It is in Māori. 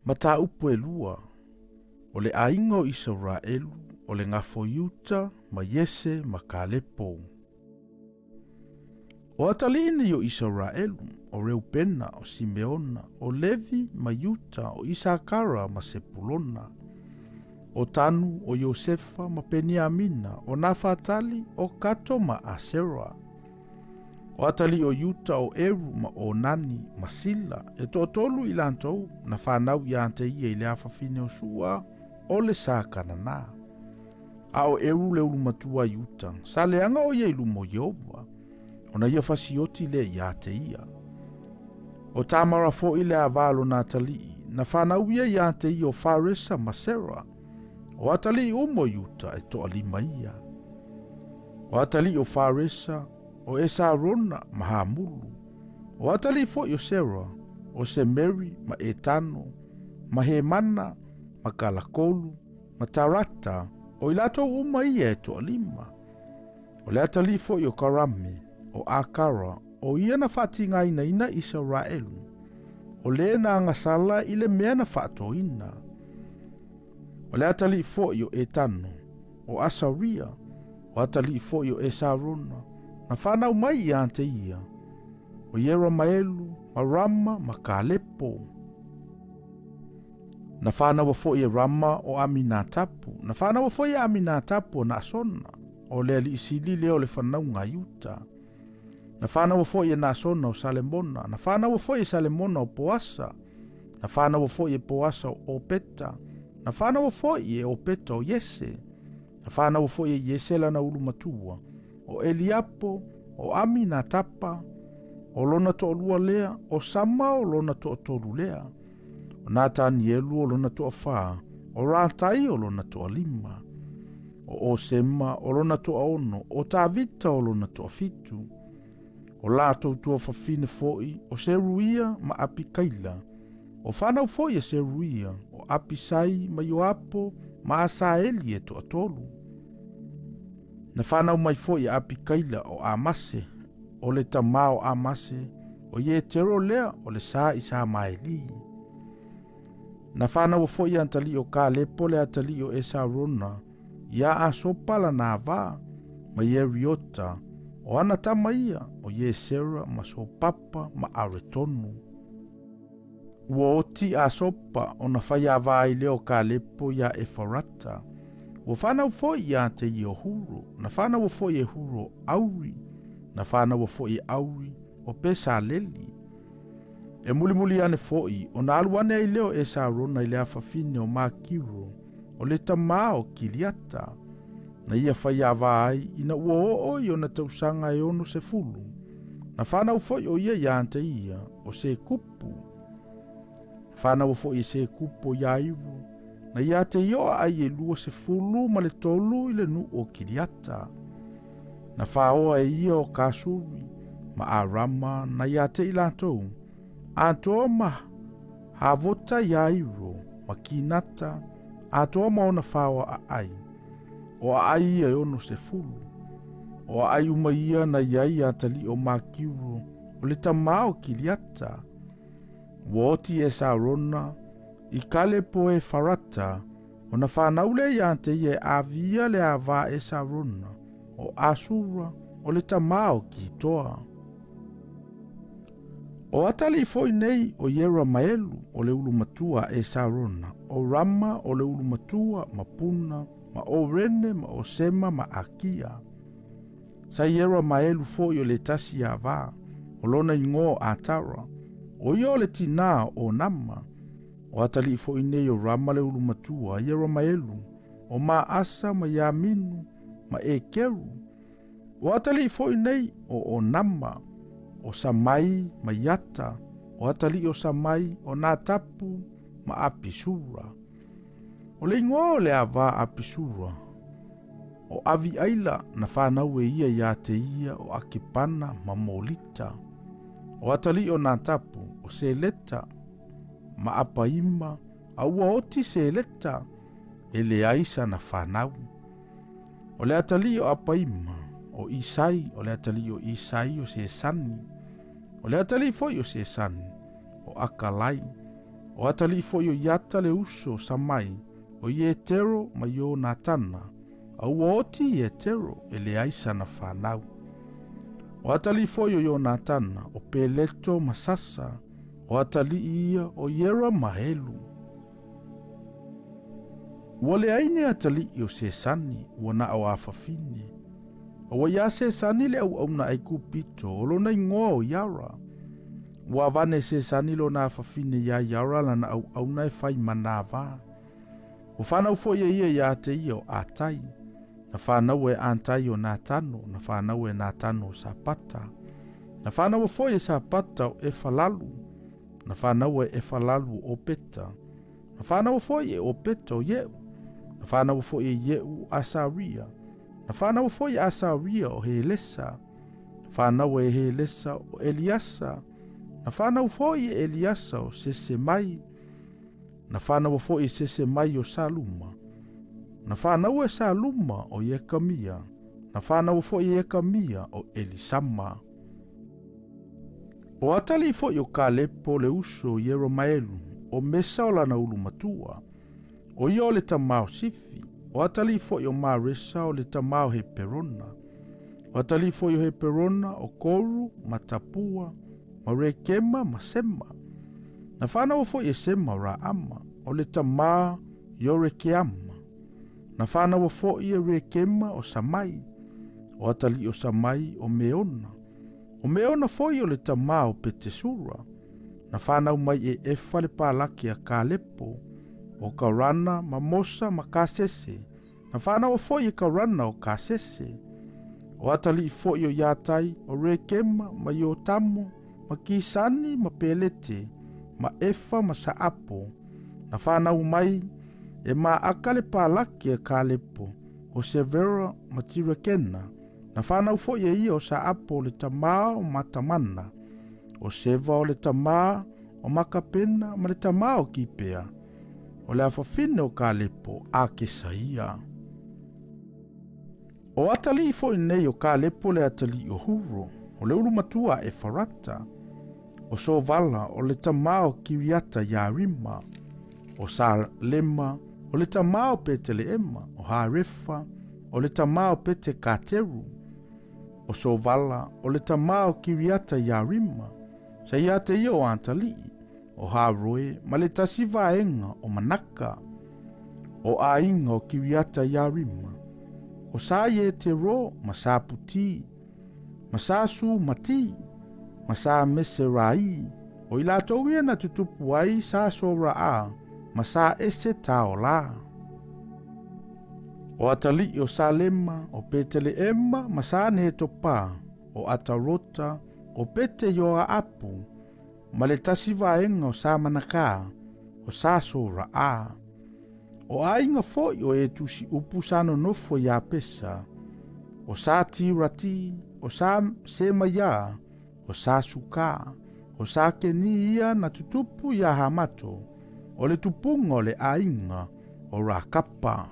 Mata upu e lua, o le ainga o Israelu, o le ngafo Yuta, ma Yese, ma Kalepo. O atalini o Israelu, o Reupena, o Simeona, o Levi, ma Yuta, o Isakara, ma Sepulona. O Tanu, o Yosefa, ma Peniamina, o Nafatali, o Kato, ma Asera. O atali o Yuta, o Eru, ma Onani, ma Sila, e tolu i lantou, na whanau i ante ia i le awhawhine o sua, o le sākanana. A o Eru le ulumatua Yuta, sa leanga o ia i lumo Yehova, o na ia fasioti le i ate ia. O tamara fo i le avalo na atali, na whanau ia i ante ia o Faresa, ma Sera, o atali umo Yuta e to alima ia. O atali o Faresa, o Esarona ma Hamulu, o atali fo i o Sera, o Semeri ma Etano, ma Hemana, ma Kalakolu, ma Tarata, o ilato uma ia e to alima. O le atali fo i o Karame, o Akara, o ia na whatinga ina Israelu, o le na angasala i le mea na Faitauina. O le atali fo i o Etano, o Asaria, o atali fo i o Esarona, na whanau mai i ante ia, o Yera Maelu, ma Rama, ma Kalepo. Na whanau fo i Rama o Aminatapu, na whanau fo i Aminatapu o Nasona, o le ali isili leo le whanau ngā Yuta. Na whanau fo i Nasona o Salemona, na whanau fo i Salemona o Poasa, na whanau fo i Poasa o Opeta, na whanau fo i Opeta o Yese, na whanau fo i Yese lana ulumatua, o Eliapo, o Aminatapa, o lona to lua lea, o Sama o lona to tolu lea, o Natanielu o lona to wha, o Ratai o lona to lima, o Osema o lona to ono, o Tavita o lona to fitu, o Lato tua whawhine foi, o Seruia ma Apikaila, o whanau foi a Seruia, o Apisai ma Yoapo, ma Asaeli e to atolu. Na whanau mai foi a Apikaila o Amase, o le tamao Amase, o Yetero lea o le sa i sa maeli. Na whanau foi a antali o Kalepo le atali o Esarona, ia a sopala na vā, ma Yeriota, o ana tamaia o Yesera ma Sopapa ma Aretonu. Ua oti a sopa o na whai a vā i leo Kalepo ia Efarata, ua whanau foi ia te i o huro, na whanau foi e huro auri, na whanau foi e auri o Pesaleli. E muli ane foi, o na aluane i leo e Sarona i lea whawhine o Makiro, o le tamao Kiliata, na ia whai a vai ina ua o i o na tausanga e ono se fulu, na whanau foi o ia ante ia o se kupu. Whanau foi i se kupu ia iru, na ia te ioa ai e lua se fulu ma le tolu i le nu o Kiliata. Na whaoa e ia o Kasuri, ma Arama na ia te ilatou, atoa ma havota ia iru, ma Kinata, atoa ma ona whaoa a ai. O a ai ia ono se fulu. O a ai uma ia na iai atali o Makiru, o le tamao Kiliata. Woti e Sarona, i Kalepo e Farata, o na whanaule i ante ia avia le ava e Sarona, o Asura, o le tamao ki toa. O atali foi nei o Yera Maelu, o le ulumatua e Sarona, o Rama, o le ulumatua ma Puna, ma o Rene, ma o Sema, ma Akia. Sa Yera Maelu foi o le tasi a vā, o lona ingo a Tara, o ia o le tina o Nama, o atali foi nei o Rama le ulumatua, Yera Maelu, o ma Asa, ma Yaminu, ma Ekeru, o atali foi nei o Nama, o Samai, ma Yata, o atali o Samai, o Natapu, ma Apisura. O le ingoa le ava Apisura, o avi aila na whanau e ia te ia o Akipana ma Molita. O atali o Natapu, o Seleta, ma Apaima, a ua oti Seleta, e le aisa na whanau. O le atali o Apaima, o Isai, o le atali o Isai o Sesani, o le atali foi o Sesani, o Akalai, O atali fo yo yata le uso samai, o ye tero ma yo na tana, au oti ye tero e le aisa na whanau. O atali fo yo na tana, o peleto masasa, o atali ia o yera mahelu. Wale aine atali o se sani, wana o afafine. O ya se sani le au na aiku pito, o lona ingoa o yara. Wa vane se sani lo na afafine ya yara lana au na e fai manava. O whanau fo ia ya te ia o atai. Na whanau e antai o nā tano, na whanau e nā tano o sapata. Na whanau fo e sapata o e falalu, na whanau e falalu o peta. Na whanau fo e o peta o yeu. Na whanau fo e yeu asaria. Na whanau fo e asaria o he lesa. Na whanau e he lesa o Eliasa. Na whanau fo e Eliasa o sese mai. Na whanau fo e sese mai o Saluma. Na whanau e Saluma o Yekamia. Na whanau fo e Yekamia o Elisama. O atali fo o Kalepo le uso Yeromaelu o mesa o lana ulu matua. O ia o le tamao sifi. O atali fo o Maresa o le tamao he perona. O atali fo he perona o koru, matapua, ma rekema, ma sema. Na whanau fo e sema ra ama o le tamaa yo rekeama. Na whanau fo e rekema o samai. O atali o samai o meona. O meona foi o le tamā o Petesura. Na whanau mai e efa le pālaki a Kalepo. O Kaurana, ma Mosa, ma Kasese. Na whanau foi e Kaurana o Kasese. O atali foi o Yatai, o Rekema, ma Yotamo, ma Kisani, ma Pelete, ma Efa, ma Saapo. Na whanau mai e ma aka le pālaki a Kalepo. O Severa, ma Tirakena. Na whanau fo ia ia o Saapo le tamā o Matamana, o Seva o le tamā o Makapena, ma le tamā o Kipea, o le awhawhine o Kalepo a Kesaia. O atali fo nei o Kalepo le atali o Huro, o le ulumatua e Farata, o Sovala o le tamā o Kiriata Yarima, o Salema o le tamā o Peteleema, o Harefa o le tamā o Pete Kateru, o Sovala o le tamā o Kiriata Yarima, sa ia te ia o Antali, o Haroe, ma le tasi vaenga o Manaka, o Ainga o Kiriata Yarima, o sa ye te ro, ma sa puti, ma sa su mati, ma sa meserai, o ila tau ia na tutupu ai sa so raa, ma sa ese tao la. O atali o Salema, o Peteleema, ma sa ne topa, o Atarota, o Pete yoa apu, ma le tasi vaenga o sa manaka, o sa so raa. O ainga foi o e tusi upu sano nofo ya pesa, o sa tirati, o sa semaya, o sa suka, o sa keni ia na tutupu ya hamato, o le tupunga o le ainga, o rakapa.